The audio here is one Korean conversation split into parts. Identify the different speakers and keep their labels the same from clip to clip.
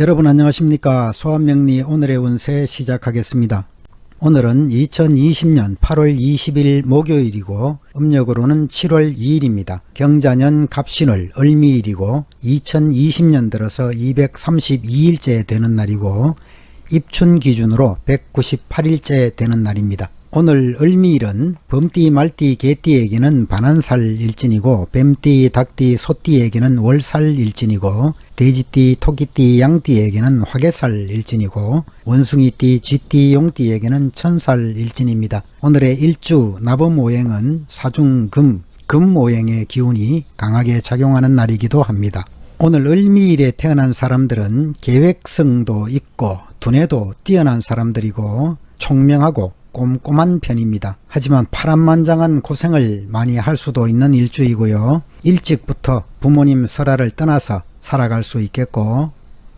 Speaker 1: 여러분 안녕하십니까. 소환명리 오늘의 운세 시작하겠습니다. 오늘은 2020년 8월 20일 목요일이고 음력으로는 7월 2일입니다. 경자년 갑신월 을미일이고 2020년 들어서 232일째 되는 날이고 입춘 기준으로 198일째 되는 날입니다. 오늘 을미일은 범띠, 말띠, 개띠에게는 반한살 일진이고 뱀띠, 닭띠, 소띠에게는 월살 일진이고 돼지띠, 토끼띠, 양띠에게는 화개살 일진이고 원숭이띠, 쥐띠, 용띠에게는 천살 일진입니다. 오늘의 일주 나범오행은 사중금, 금오행의 기운이 강하게 작용하는 날이기도 합니다. 오늘 을미일에 태어난 사람들은 계획성도 있고 두뇌도 뛰어난 사람들이고 총명하고 꼼꼼한 편입니다. 하지만 파란만장한 고생을 많이 할 수도 있는 일주이고요. 일찍부터 부모님 설화를 떠나서 살아갈 수 있겠고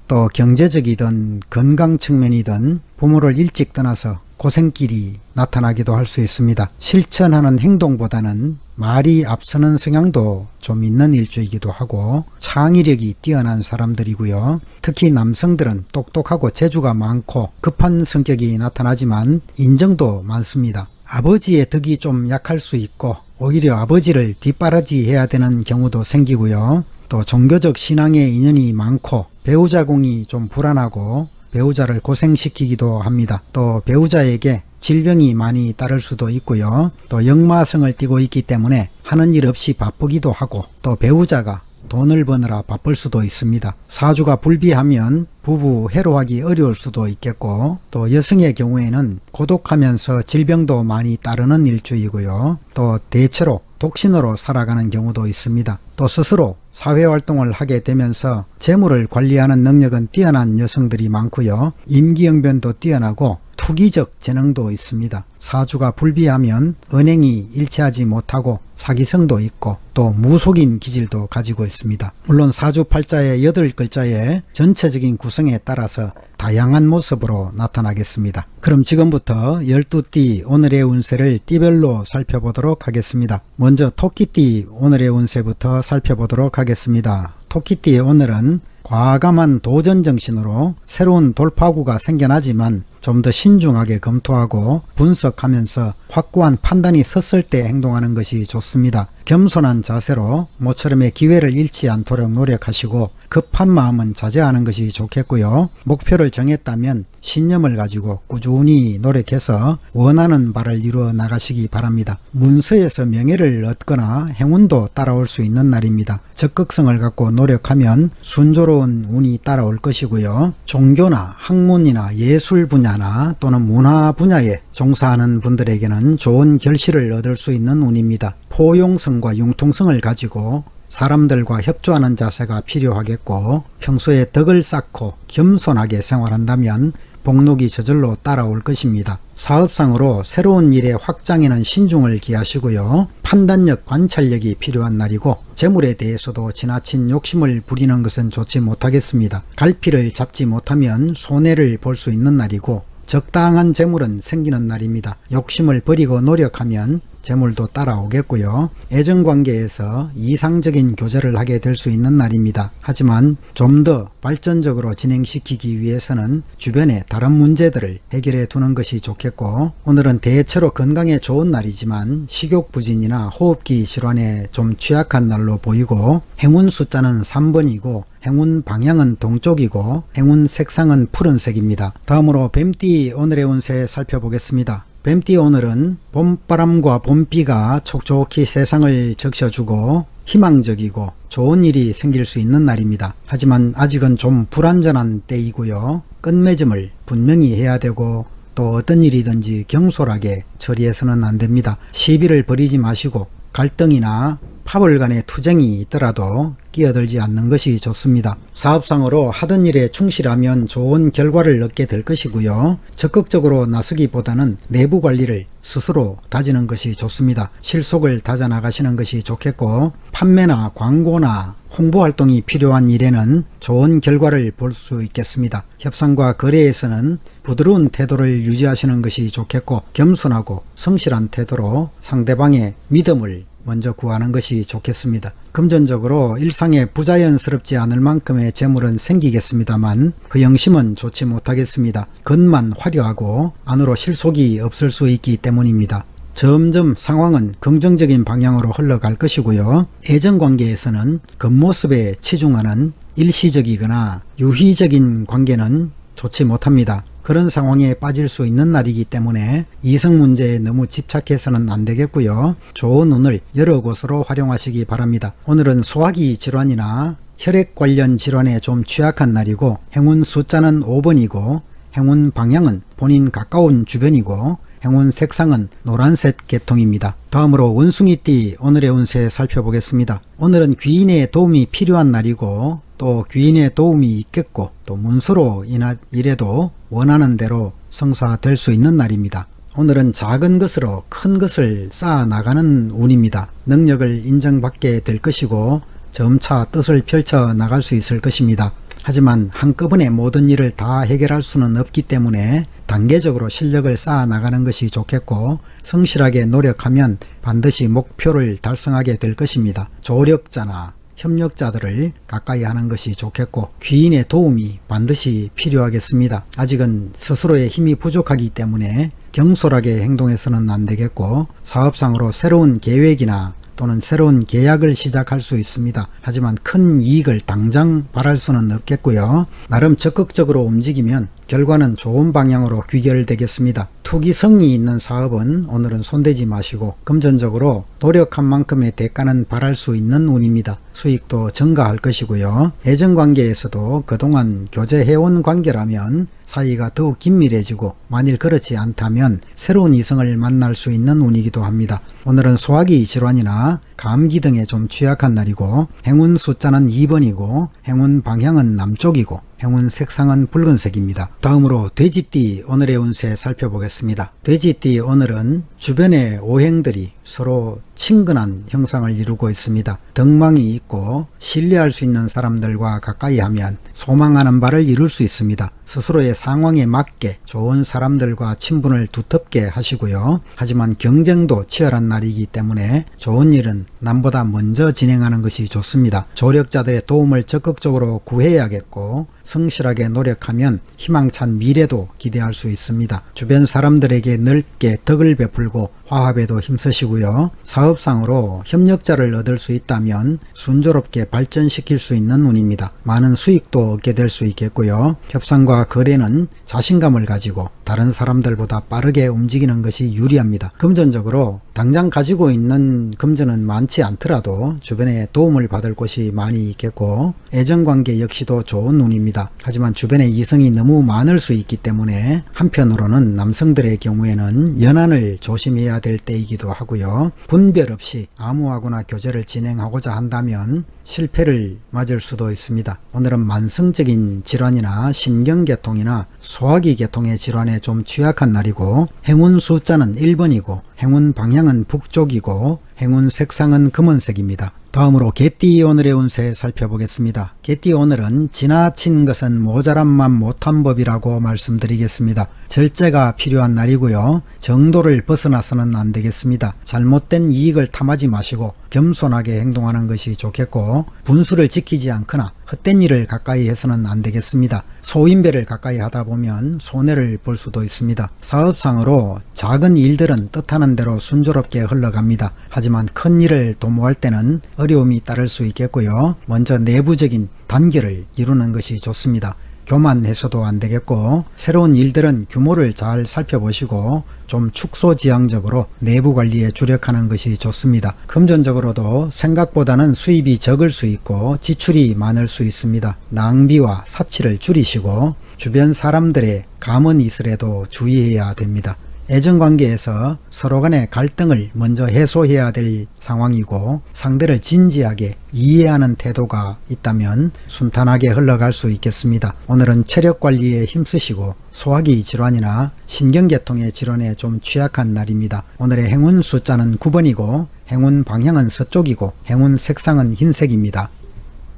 Speaker 1: 또 경제적이든 건강 측면이든 부모를 일찍 떠나서 고생길이 나타나기도 할 수 있습니다. 실천하는 행동보다는 말이 앞서는 성향도 좀 있는 일주이기도 하고 창의력이 뛰어난 사람들이고요. 특히 남성들은 똑똑하고 재주가 많고 급한 성격이 나타나지만 인정도 많습니다. 아버지의 덕이 좀 약할 수 있고 오히려 아버지를 뒷바라지해야 되는 경우도 생기고요. 또 종교적 신앙에 인연이 많고 배우자궁이 좀 불안하고 배우자를 고생시키기도 합니다. 또 배우자에게 질병이 많이 따를 수도 있고요. 또 역마성을 띠고 있기 때문에 하는 일 없이 바쁘기도 하고 또 배우자가 돈을 버느라 바쁠 수도 있습니다. 사주가 불비하면 부부 해로하기 어려울 수도 있겠고 또 여성의 경우에는 고독하면서 질병도 많이 따르는 일주이고요. 또 대체로 독신으로 살아가는 경우도 있습니다. 또 스스로 사회활동을 하게 되면서 재물을 관리하는 능력은 뛰어난 여성들이 많고요. 임기응변도 뛰어나고 투기적 재능도 있습니다. 사주가 불비하면 은행이 일치하지 못하고 사기성도 있고 또 무속인 기질도 가지고 있습니다. 물론 사주팔자의 8글자의 전체적인 구성에 따라서 다양한 모습으로 나타나겠습니다. 그럼 지금부터 12띠 오늘의 운세를 띠별로 살펴보도록 하겠습니다. 먼저 토끼띠 오늘의 운세부터 살펴보도록 하겠습니다. 토끼띠의 오늘은 과감한 도전정신으로 새로운 돌파구가 생겨나지만 좀 더 신중하게 검토하고 분석하면서 확고한 판단이 섰을 때 행동하는 것이 좋습니다. 겸손한 자세로 모처럼의 기회를 잃지 않도록 노력하시고 급한 마음은 자제하는 것이 좋겠고요. 목표를 정했다면 신념을 가지고 꾸준히 노력해서 원하는 바를 이루어 나가시기 바랍니다. 문서에서 명예를 얻거나 행운도 따라올 수 있는 날입니다. 적극성을 갖고 노력하면 순조로운 운이 따라올 것이고요. 종교나 학문이나 예술 분야나 또는 문화 분야에 종사하는 분들에게는 좋은 결실을 얻을 수 있는 운입니다. 포용성과 융통성을 가지고 사람들과 협조하는 자세가 필요하겠고 평소에 덕을 쌓고 겸손하게 생활한다면 복록이 저절로 따라올 것입니다. 사업상으로 새로운 일의 확장에는 신중을 기하시고요. 판단력, 관찰력이 필요한 날이고 재물에 대해서도 지나친 욕심을 부리는 것은 좋지 못하겠습니다. 갈피를 잡지 못하면 손해를 볼 수 있는 날이고 적당한 재물은 생기는 날입니다. 욕심을 버리고 노력하면 재물도 따라오겠고요. 애정관계에서 이상적인 교제를 하게 될 수 있는 날입니다. 하지만 좀 더 발전적으로 진행시키기 위해서는 주변에 다른 문제들을 해결해 두는 것이 좋겠고 오늘은 대체로 건강에 좋은 날이지만 식욕부진이나 호흡기 질환에 좀 취약한 날로 보이고 행운 숫자는 3번이고 행운 방향은 동쪽이고 행운 색상은 푸른색입니다. 다음으로 뱀띠 오늘의 운세 살펴보겠습니다. 뱀띠 오늘은 봄바람과 봄비가 촉촉히 세상을 적셔주고 희망적이고 좋은 일이 생길 수 있는 날입니다. 하지만 아직은 좀 불안전한 때이고요. 끝맺음을 분명히 해야 되고 또 어떤 일이든지 경솔하게 처리해서는 안 됩니다. 시비를 벌이지 마시고 갈등이나 파벌 간의 투쟁이 있더라도 끼어들지 않는 것이 좋습니다. 사업상으로 하던 일에 충실하면 좋은 결과를 얻게 될 것이고요. 적극적으로 나서기보다는 내부 관리를 스스로 다지는 것이 좋습니다. 실속을 다져나가시는 것이 좋겠고 판매나 광고나 홍보활동이 필요한 일에는 좋은 결과를 볼 수 있겠습니다. 협상과 거래에서는 부드러운 태도를 유지하시는 것이 좋겠고 겸손하고 성실한 태도로 상대방의 믿음을 먼저 구하는 것이 좋겠습니다. 금전적으로 일상에 부자연스럽지 않을 만큼의 재물은 생기겠습니다만 허영심은 좋지 못하겠습니다. 겉만 화려하고 안으로 실속이 없을 수 있기 때문입니다. 점점 상황은 긍정적인 방향으로 흘러갈 것이고요. 애정관계에서는 겉모습에 치중하는 일시적이거나 유희적인 관계는 좋지 못합니다. 그런 상황에 빠질 수 있는 날이기 때문에 이성 문제에 너무 집착해서는 안 되겠고요. 좋은 운을 여러 곳으로 활용하시기 바랍니다. 오늘은 소화기 질환이나 혈액 관련 질환에 좀 취약한 날이고 행운 숫자는 5번이고 행운 방향은 본인 가까운 주변이고 행운 색상은 노란색 계통입니다. 다음으로 원숭이띠 오늘의 운세 살펴보겠습니다. 오늘은 귀인의 도움이 필요한 날이고 또 귀인의 도움이 있겠고 또 문서로 인해도 원하는 대로 성사될 수 있는 날입니다. 오늘은 작은 것으로 큰 것을 쌓아 나가는 운입니다. 능력을 인정받게 될 것이고 점차 뜻을 펼쳐 나갈 수 있을 것입니다. 하지만 한꺼번에 모든 일을 다 해결할 수는 없기 때문에 단계적으로 실력을 쌓아 나가는 것이 좋겠고 성실하게 노력하면 반드시 목표를 달성하게 될 것입니다. 조력자나 협력자들을 가까이 하는 것이 좋겠고 귀인의 도움이 반드시 필요하겠습니다. 아직은 스스로의 힘이 부족하기 때문에 경솔하게 행동해서는 안 되겠고 사업상으로 새로운 계획이나 또는 새로운 계약을 시작할 수 있습니다. 하지만 큰 이익을 당장 바랄 수는 없겠고요. 나름 적극적으로 움직이면 결과는 좋은 방향으로 귀결되겠습니다. 투기성이 있는 사업은 오늘은 손대지 마시고 금전적으로 노력한 만큼의 대가는 바랄 수 있는 운입니다. 수익도 증가할 것이고요. 애정관계에서도 그동안 교제해온 관계라면 사이가 더욱 긴밀해지고 만일 그렇지 않다면 새로운 이성을 만날 수 있는 운이기도 합니다. 오늘은 소화기 질환이나 감기 등에 좀 취약한 날이고 행운 숫자는 2번이고 행운 방향은 남쪽이고 행운 색상은 붉은색입니다. 다음으로 돼지띠 오늘의 운세 살펴보겠습니다. 돼지띠 오늘은 주변의 오행들이 서로 친근한 형상을 이루고 있습니다. 덕망이 있고 신뢰할 수 있는 사람들과 가까이 하면 소망하는 바를 이룰 수 있습니다. 스스로의 상황에 맞게 좋은 사람들과 친분을 두텁게 하시고요. 하지만 경쟁도 치열한 날이기 때문에 좋은 일은 남보다 먼저 진행하는 것이 좋습니다. 조력자들의 도움을 적극적으로 구해야겠고 성실하게 노력하면 희망찬 미래도 기대할 수 있습니다. 주변 사람들에게 넓게 덕을 베풀고 화합에도 힘쓰시고요. 사업상으로 협력자를 얻을 수 있다면 순조롭게 발전시킬 수 있는 운입니다. 많은 수익도 얻게 될 수 있겠고요. 협상과 거래는 자신감을 가지고 다른 사람들보다 빠르게 움직이는 것이 유리합니다. 금전적으로 당장 가지고 있는 금전은 많지 않더라도 주변에 도움을 받을 곳이 많이 있겠고 애정관계 역시도 좋은 운입니다. 하지만 주변에 이성이 너무 많을 수 있기 때문에 한편으로는 남성들의 경우에는 연한을 조심해야 될 때이기도 하고요. 분별 없이 아무하고나 교제를 진행하고자 한다면 실패를 맞을 수도 있습니다. 오늘은 만성적인 질환이나 신경계통이나 소화기 계통의 질환에 좀 취약한 날이고 행운 숫자는 1번이고 행운 방향은 북쪽이고 행운 색상은 검은색입니다. 다음으로 개띠 오늘의 운세 살펴보겠습니다. 개띠 오늘은 지나친 것은 모자람만 못한 법이라고 말씀드리겠습니다. 절제가 필요한 날이고요. 정도를 벗어나서는 안 되겠습니다. 잘못된 이익을 탐하지 마시고 겸손하게 행동하는 것이 좋겠고 분수를 지키지 않거나 헛된 일을 가까이 해서는 안 되겠습니다. 소인배를 가까이 하다 보면 손해를 볼 수도 있습니다. 사업상으로 작은 일들은 뜻하는 대로 순조롭게 흘러갑니다. 하지만 큰 일을 도모할 때는 어려움이 따를 수 있겠고요. 먼저 내부적인 단결을 이루는 것이 좋습니다. 교만해서도 안 되겠고 새로운 일들은 규모를 잘 살펴보시고 좀 축소지향적으로 내부 관리에 주력하는 것이 좋습니다. 금전적으로도 생각보다는 수입이 적을 수 있고 지출이 많을 수 있습니다. 낭비와 사치를 줄이시고 주변 사람들의 감언 이슬에도 주의해야 됩니다. 애정관계에서 서로 간의 갈등을 먼저 해소해야 될 상황이고 상대를 진지하게 이해하는 태도가 있다면 순탄하게 흘러갈 수 있겠습니다. 오늘은 체력관리에 힘쓰시고 소화기 질환이나 신경계통의 질환에 좀 취약한 날입니다. 오늘의 행운 숫자는 9번이고 행운 방향은 서쪽이고 행운 색상은 흰색입니다.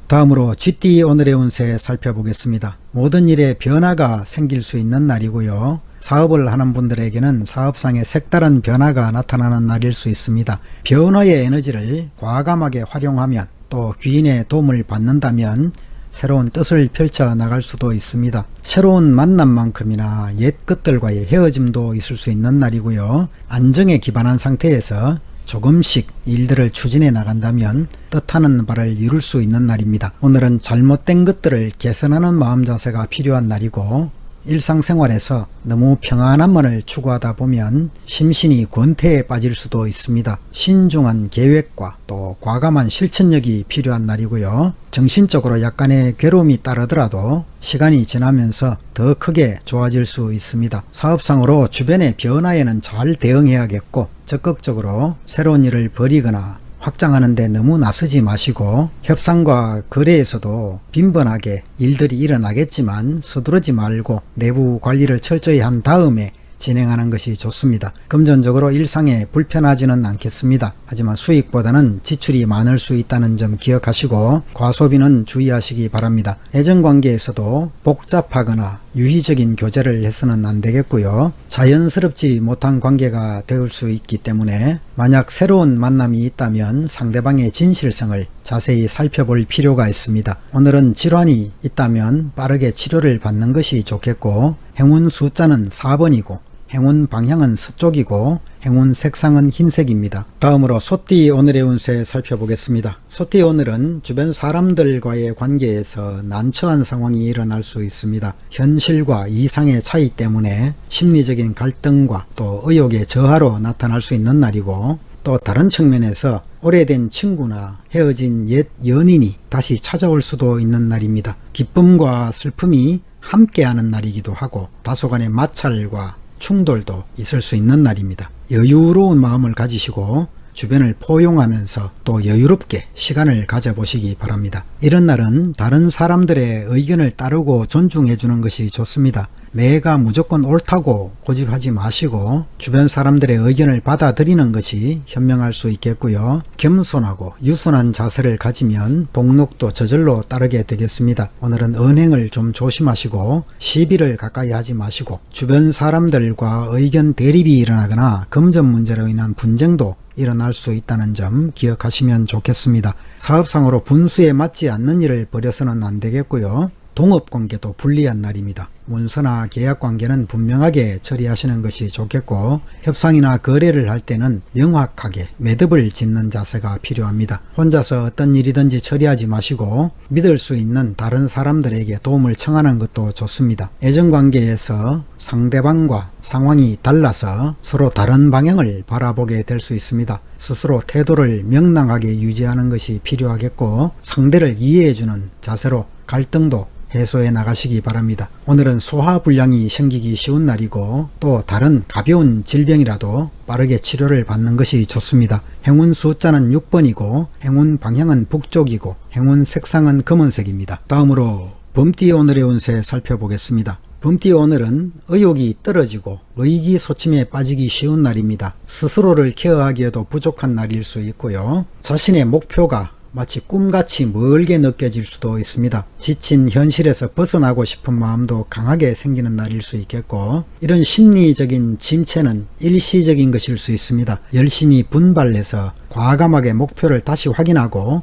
Speaker 1: 다음으로 쥐띠 오늘의 운세 살펴보겠습니다. 모든 일에 변화가 생길 수 있는 날이고요. 사업을 하는 분들에게는 사업상의 색다른 변화가 나타나는 날일 수 있습니다. 변화의 에너지를 과감하게 활용하면 또 귀인의 도움을 받는다면 새로운 뜻을 펼쳐 나갈 수도 있습니다. 새로운 만남만큼이나 옛 것들과의 헤어짐도 있을 수 있는 날이고요. 안정에 기반한 상태에서 조금씩 일들을 추진해 나간다면 뜻하는 바를 이룰 수 있는 날입니다. 오늘은 잘못된 것들을 개선하는 마음 자세가 필요한 날이고, 일상생활에서 너무 평안함만을 추구하다 보면 심신이 권태에 빠질 수도 있습니다. 신중한 계획과 또 과감한 실천력이 필요한 날이고요. 정신적으로 약간의 괴로움이 따르더라도 시간이 지나면서 더 크게 좋아질 수 있습니다. 사업상으로 주변의 변화에는 잘 대응해야겠고, 적극적으로 새로운 일을 벌이거나 확장하는 데 너무 나서지 마시고, 협상과 거래에서도 빈번하게 일들이 일어나겠지만 서두르지 말고 내부 관리를 철저히 한 다음에 진행하는 것이 좋습니다. 금전적으로 일상에 불편하지는 않겠습니다. 하지만 수익보다는 지출이 많을 수 있다는 점 기억하시고 과소비는 주의하시기 바랍니다. 애정관계에서도 복잡하거나 유희적인 교제를 해서는 안 되겠고요. 자연스럽지 못한 관계가 될 수 있기 때문에 만약 새로운 만남이 있다면 상대방의 진실성을 자세히 살펴볼 필요가 있습니다. 오늘은 질환이 있다면 빠르게 치료를 받는 것이 좋겠고, 행운 숫자는 4번이고 행운 방향은 서쪽이고 행운 색상은 흰색입니다. 다음으로 소띠 오늘의 운세 살펴보겠습니다. 소띠 오늘은 주변 사람들과의 관계에서 난처한 상황이 일어날 수 있습니다. 현실과 이상의 차이 때문에 심리적인 갈등과 또 의욕의 저하로 나타날 수 있는 날이고, 또 다른 측면에서 오래된 친구나 헤어진 옛 연인이 다시 찾아올 수도 있는 날입니다. 기쁨과 슬픔이 함께하는 날이기도 하고 다소간의 마찰과 충돌도 있을 수 있는 날입니다. 여유로운 마음을 가지시고 주변을 포용하면서 또 여유롭게 시간을 가져보시기 바랍니다. 이런 날은 다른 사람들의 의견을 따르고 존중해 주는 것이 좋습니다. 내가 무조건 옳다고 고집하지 마시고 주변 사람들의 의견을 받아들이는 것이 현명할 수 있겠고요. 겸손하고 유순한 자세를 가지면 복록도 저절로 따르게 되겠습니다. 오늘은 언행을 좀 조심하시고 시비를 가까이 하지 마시고 주변 사람들과 의견 대립이 일어나거나 금전 문제로 인한 분쟁도 일어날 수 있다는 점 기억하시면 좋겠습니다. 사업상으로 분수에 맞지 않는 일을 벌여서는 안 되겠고요. 동업관계도 불리한 날입니다. 문서나 계약관계는 분명하게 처리하시는 것이 좋겠고, 협상이나 거래를 할 때는 명확하게 매듭을 짓는 자세가 필요합니다. 혼자서 어떤 일이든지 처리하지 마시고 믿을 수 있는 다른 사람들에게 도움을 청하는 것도 좋습니다. 애정관계에서 상대방과 상황이 달라서 서로 다른 방향을 바라보게 될 수 있습니다. 스스로 태도를 명랑하게 유지하는 것이 필요하겠고, 상대를 이해해주는 자세로 갈등도 해소해 나가시기 바랍니다. 오늘은 소화불량이 생기기 쉬운 날이고, 또 다른 가벼운 질병이라도 빠르게 치료를 받는 것이 좋습니다. 행운 숫자는 6번이고 행운 방향은 북쪽이고 행운 색상은 검은색입니다. 다음으로 범띠 오늘의 운세 살펴보겠습니다. 범띠 오늘은 의욕이 떨어지고 의기소침에 빠지기 쉬운 날입니다. 스스로를 케어하기에도 부족한 날일 수 있고요. 자신의 목표가 마치 꿈같이 멀게 느껴질 수도 있습니다. 지친 현실에서 벗어나고 싶은 마음도 강하게 생기는 날일 수 있겠고, 이런 심리적인 침체는 일시적인 것일 수 있습니다. 열심히 분발해서 과감하게 목표를 다시 확인하고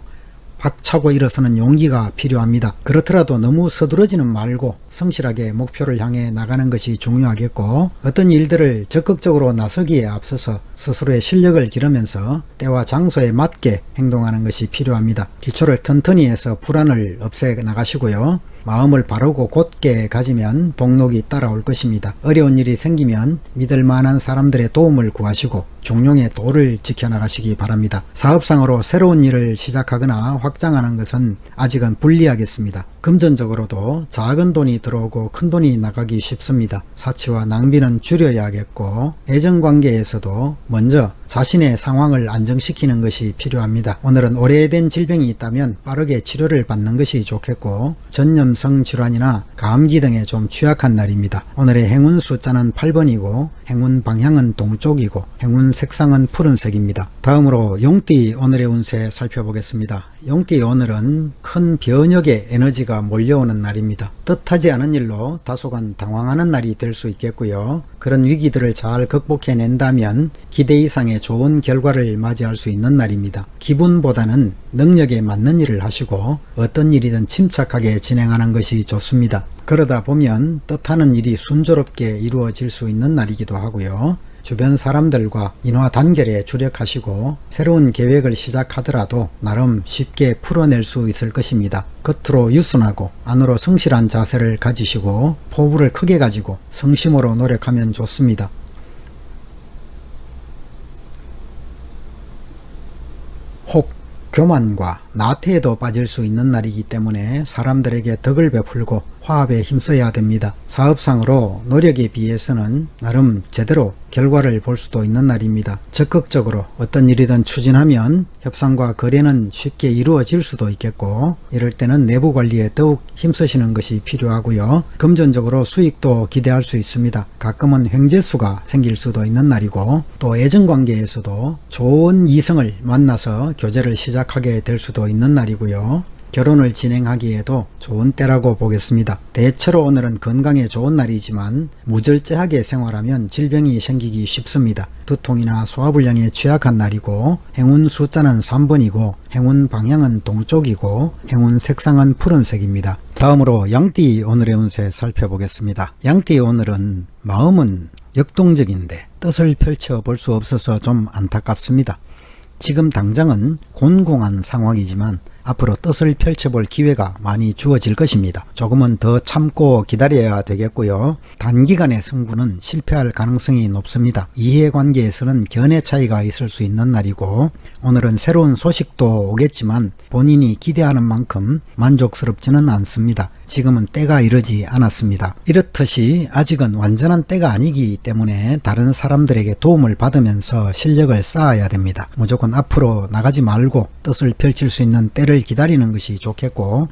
Speaker 1: 박차고 일어서는 용기가 필요합니다. 그렇더라도 너무 서두르지는 말고 성실하게 목표를 향해 나가는 것이 중요하겠고, 어떤 일들을 적극적으로 나서기에 앞서서 스스로의 실력을 기르면서 때와 장소에 맞게 행동하는 것이 필요합니다. 기초를 튼튼히 해서 불안을 없애 나가시고요. 마음을 바르고 곧게 가지면 복록이 따라올 것입니다. 어려운 일이 생기면 믿을 만한 사람들의 도움을 구하시고 중용의 도를 지켜나가시기 바랍니다. 사업상으로 새로운 일을 시작하거나 확장하는 것은 아직은 불리하겠습니다. 금전적으로도 작은 돈이 들어오고 큰 돈이 나가기 쉽습니다. 사치와 낭비는 줄여야겠고, 애정관계에서도 먼저 자신의 상황을 안정시키는 것이 필요합니다. 오늘은 오래된 질병이 있다면 빠르게 치료를 받는 것이 좋겠고, 전염성 질환이나 감기 등에 좀 취약한 날입니다. 오늘의 행운 숫자는 8번이고 행운 방향은 동쪽이고 행운 색상은 푸른색입니다. 다음으로 용띠 오늘의 운세 살펴보겠습니다. 용띠 오늘은 큰 변혁의 에너지가 몰려오는 날입니다. 뜻하지 않은 일로 다소간 당황하는 날이 될 수 있겠고요. 그런 위기들을 잘 극복해낸다면 기대 이상의 좋은 결과를 맞이할 수 있는 날입니다. 기분보다는 능력에 맞는 일을 하시고 어떤 일이든 침착하게 진행하는 것이 좋습니다. 그러다 보면 뜻하는 일이 순조롭게 이루어질 수 있는 날이기도 하고요. 주변 사람들과 인화 단결에 주력하시고 새로운 계획을 시작하더라도 나름 쉽게 풀어낼 수 있을 것입니다. 겉으로 유순하고 안으로 성실한 자세를 가지시고 포부를 크게 가지고 성심으로 노력하면 좋습니다. 혹 교만과 나태에도 빠질 수 있는 날이기 때문에 사람들에게 덕을 베풀고 화합에 힘써야 됩니다. 사업상으로 노력에 비해서는 나름 제대로 결과를 볼 수도 있는 날입니다. 적극적으로 어떤 일이든 추진하면 협상과 거래는 쉽게 이루어질 수도 있겠고 이럴 때는 내부 관리에 더욱 힘쓰시는 것이 필요하고요. 금전적으로 수익도 기대할 수 있습니다. 가끔은 횡재수가 생길 수도 있는 날이고 또 애정관계에서도 좋은 이성을 만나서 교제를 시작하게 될 수도 있는 날이고요. 결혼을 진행하기에도 좋은 때라고 보겠습니다. 대체로 오늘은 건강에 좋은 날이지만 무절제하게 생활하면 질병이 생기기 쉽습니다. 두통이나 소화불량에 취약한 날이고 행운 숫자는 3번이고 행운 방향은 동쪽이고 행운 색상은 푸른색입니다. 다음으로 양띠 오늘의 운세 살펴보겠습니다. 양띠 오늘은 마음은 역동적인데 뜻을 펼쳐볼 수 없어서 좀 안타깝습니다. 지금 당장은 곤궁한 상황이지만 앞으로 뜻을 펼쳐볼 기회가 많이 주어질 것입니다. 조금은 더 참고 기다려야 되겠고요. 단기간의 승부는 실패할 가능성이 높습니다. 이해관계에서는 견해 차이가 있을 수 있는 날이고 오늘은 새로운 소식도 오겠지만 본인이 기대하는 만큼 만족스럽지는 않습니다. 지금은 때가 이르지 않았습니다. 이렇듯이 아직은 완전한 때가 아니기 때문에 다른 사람들에게 도움을 받으면서 실력을 쌓아야 됩니다. 무조건 앞으로 나가지 말고 뜻을 펼칠 수 있는 때를 기다리는 것이 좋겠고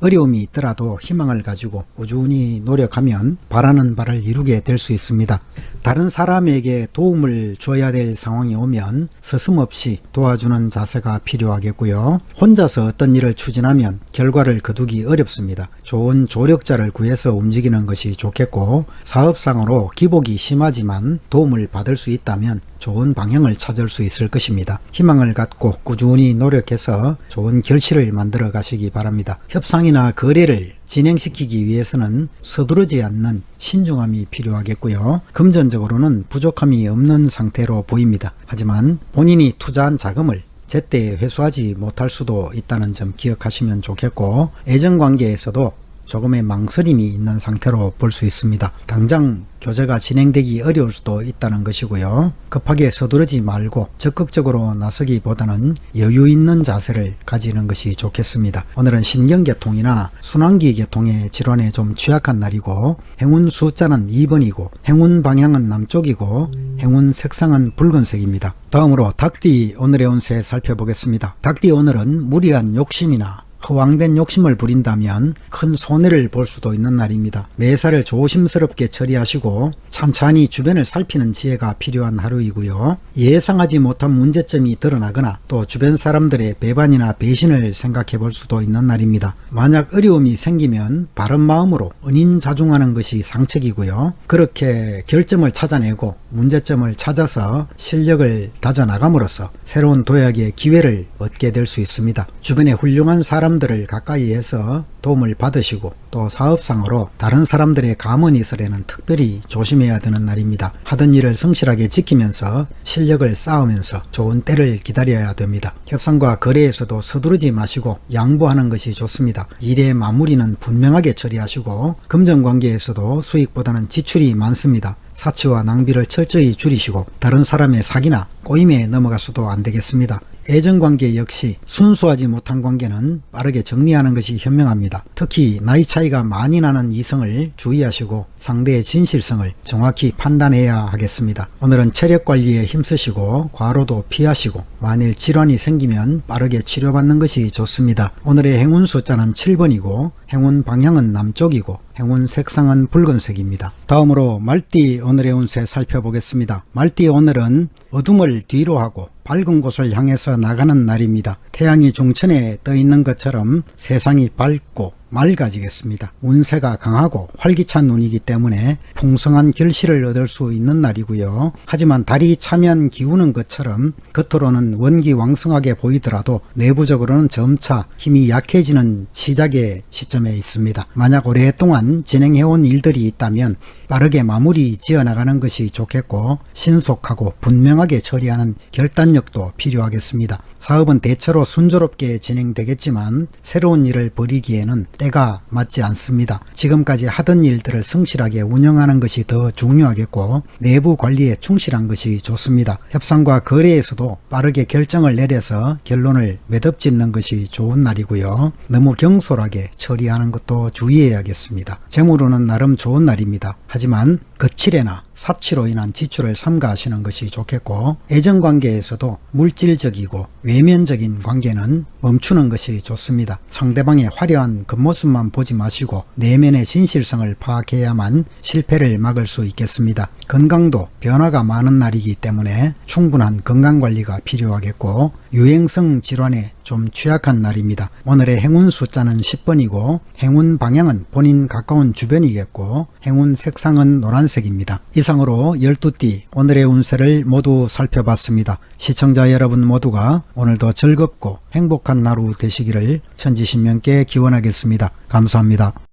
Speaker 1: 어려움이 있더라도 희망을 가지고 꾸준히 노력하면 바라는 바를 이루게 될 수 있습니다. 다른 사람에게 도움을 줘야 될 상황이 오면 서슴없이 도와주는 자세가 필요하겠고요. 혼자서 어떤 일을 추진하면 결과를 거두기 어렵습니다. 좋은 조력자를 구해서 움직이는 것이 좋겠고 사업상으로 기복이 심하지만 도움을 받을 수 있다면 좋은 방향을 찾을 수 있을 것입니다. 희망을 갖고 꾸준히 노력해서 좋은 결실을 만들어 가시기 바랍니다. 협상이나 거래를 진행시키기 위해서는 서두르지 않는 신중함이 필요하겠고요. 금전적으로는 부족함이 없는 상태로 보입니다. 하지만 본인이 투자한 자금을 제때 회수하지 못할 수도 있다는 점 기억하시면 좋겠고 애정관계에서도 조금의 망설임이 있는 상태로 볼 수 있습니다. 당장 교제가 진행되기 어려울 수도 있다는 것이고요. 급하게 서두르지 말고 적극적으로 나서기보다는 여유 있는 자세를 가지는 것이 좋겠습니다. 오늘은 신경계통이나 순환기 계통의 질환에 좀 취약한 날이고 행운 숫자는 2번이고 행운 방향은 남쪽이고 행운 색상은 붉은색입니다. 다음으로 닭띠 오늘의 운세 살펴보겠습니다. 닭띠 오늘은 무리한 욕심이나 허황된 욕심을 부린다면 큰 손해를 볼 수도 있는 날입니다. 매사를 조심스럽게 처리하시고 찬찬히 주변을 살피는 지혜가 필요한 하루이고요. 예상하지 못한 문제점이 드러나거나 또 주변 사람들의 배반이나 배신을 생각해 볼 수도 있는 날입니다. 만약 어려움이 생기면 바른 마음으로 은인자중하는 것이 상책이고요. 그렇게 결점을 찾아내고 문제점을 찾아서 실력을 다져나감으로써 새로운 도약의 기회를 얻게 될 수 있습니다. 주변에 훌륭한 사람들을 가까이에서 도움을 받으시고 또 사업상으로 다른 사람들의 감언이설에는 특별히 조심해야 되는 날입니다. 하던 일을 성실하게 지키면서 실력을 쌓으면서 좋은 때를 기다려야 됩니다. 협상과 거래에서도 서두르지 마시고 양보하는 것이 좋습니다. 일의 마무리는 분명하게 처리하시고 금전관계에서도 수익보다는 지출이 많습니다. 사치와 낭비를 철저히 줄이시고 다른 사람의 사기나 꼬임에 넘어가서도 안 되겠습니다. 애정관계 역시 순수하지 못한 관계는 빠르게 정리하는 것이 현명합니다. 특히 나이 차이가 많이 나는 이성을 주의하시고 상대의 진실성을 정확히 판단해야 하겠습니다. 오늘은 체력 관리에 힘쓰시고 과로도 피하시고 만일 질환이 생기면 빠르게 치료받는 것이 좋습니다. 오늘의 행운 숫자는 7번이고 행운 방향은 남쪽이고 행운 색상은 붉은색입니다. 다음으로 말띠 오늘의 운세 살펴보겠습니다. 말띠 오늘은 어둠을 뒤로 하고 밝은 곳을 향해서 나가는 날입니다. 태양이 중천에 떠 있는 것처럼 세상이 밝고 맑아지겠습니다. 운세가 강하고 활기찬 운이기 때문에 풍성한 결실을 얻을 수 있는 날이고요. 하지만 달이 차면 기우는 것처럼 겉으로는 원기왕성하게 보이더라도 내부적으로는 점차 힘이 약해지는 시작의 시점에 있습니다. 만약 오랫동안 진행해온 일들이 있다면 빠르게 마무리 지어나가는 것이 좋겠고 신속하고 분명하게 처리하는 결단력도 필요하겠습니다. 사업은 대체로 순조롭게 진행되겠지만 새로운 일을 벌이기에는 때가 맞지 않습니다. 지금까지 하던 일들을 성실하게 운영하는 것이 더 중요하겠고 내부 관리에 충실한 것이 좋습니다. 협상과 거래에서도 빠르게 결정을 내려서 결론을 매듭짓는 것이 좋은 날이고요. 너무 경솔하게 처리하는 것도 주의해야겠습니다. 재물로는 나름 좋은 날입니다. 하지만 거칠애나 사치로 인한 지출을 삼가하시는 것이 좋겠고 애정관계에서도 물질적이고 외면적인 관계는 멈추는 것이 좋습니다. 상대방의 화려한 겉모습만 보지 마시고 내면의 진실성을 파악해야만 실패를 막을 수 있겠습니다. 건강도 변화가 많은 날이기 때문에 충분한 건강관리가 필요하겠고 유행성 질환에 좀 취약한 날입니다. 오늘의 행운 숫자는 10번이고 행운 방향은 본인 가까운 주변이겠고 행운 색상은 노란색입니다. 이상으로 12띠 오늘의 운세를 모두 살펴봤습니다. 시청자 여러분 모두가 오늘도 즐겁고 행복한 하루 되시기를 천지신명께 기원하겠습니다. 감사합니다.